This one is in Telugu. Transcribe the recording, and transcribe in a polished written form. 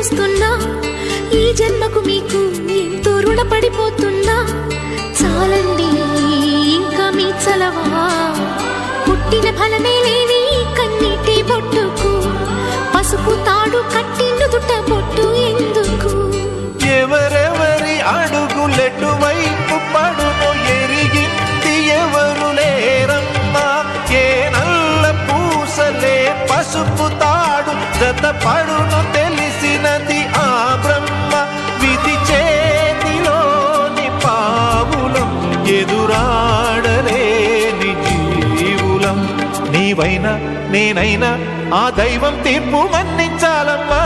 చూస్తున్నా, ఈ జన్మకు మీకు ఎంతో రుణపడిపోతున్నా. చాలండి ఇంకా మీ చలవా, పుట్టిన ఫలమే లేని కన్నీటి బొట్టుకు పసుపు తాడు కట్టిండు దుట్ట బొట్టు ఎందుకు? ఎవరెవరి అడుగులెటువైపు పడును ఎరిగింది ఎవరు లేరమ్మా. ఏ నల్ల పూసలే పసుపు తాడు జత పడును తెలిసినది ఆ బ్రహ్మ. విధి చేతిలోని పావులం ఎదురాడలేని జీవులం. నీవైనా నేనైనా ఆ దైవం తీర్పు మన్నించాలమ్మా.